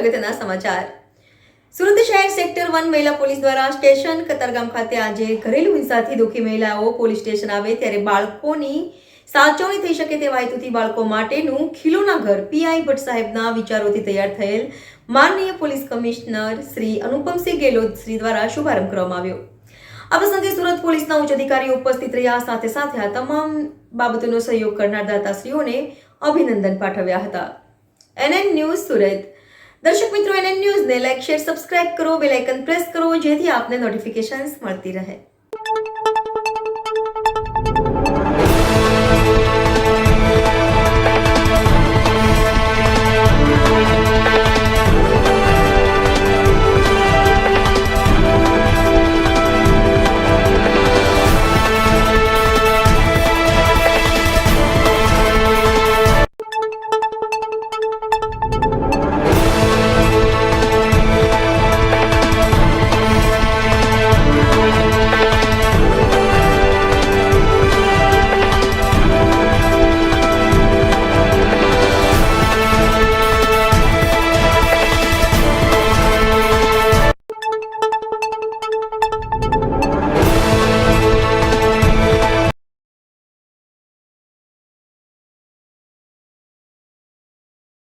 અગત્યના સમાચાર. સુરત શહેર સેક્ટર 1 મહિલા પોલીસ દ્વારા સ્ટેશન કતારગામ ખાતે આજે ઘરેલુ હિંસાથી દુઃખી મહિલાઓ પોલીસ સ્ટેશન આવે ત્યારે બાળકોની સાચવણી થઈ શકે તેવા હેતુથી બાળકો માટેનું ખીલોના ઘર પીઆઈ ભટ્ટ સાહેબના વિચારોથી તૈયાર થયેલ માનનીય પોલીસ કમિશનર શ્રી અનુપમસિંહ ગેહલોત શ્રી દ્વારા શુભારંભ કરવામાં આવ્યો. આ પ્રસંગે સુરત પોલીસના ઉચ્ચ અધિકારીઓ ઉપસ્થિત રહ્યા. સાથે સાથે આ તમામ બાબતોનો સહયોગ કરનાર દાતાશ્રીઓને અભિનંદન પાઠવ્યા હતા. NN news Surat. દર્શક મિત્રો, NN ન્યૂઝને લાઈક, શેર, સબસ્ક્રાઇબ કરો, બેલ આઇકન પ્રેસ કરો જેથી આપને નોટિફિકેશન્સ મળતી રહે.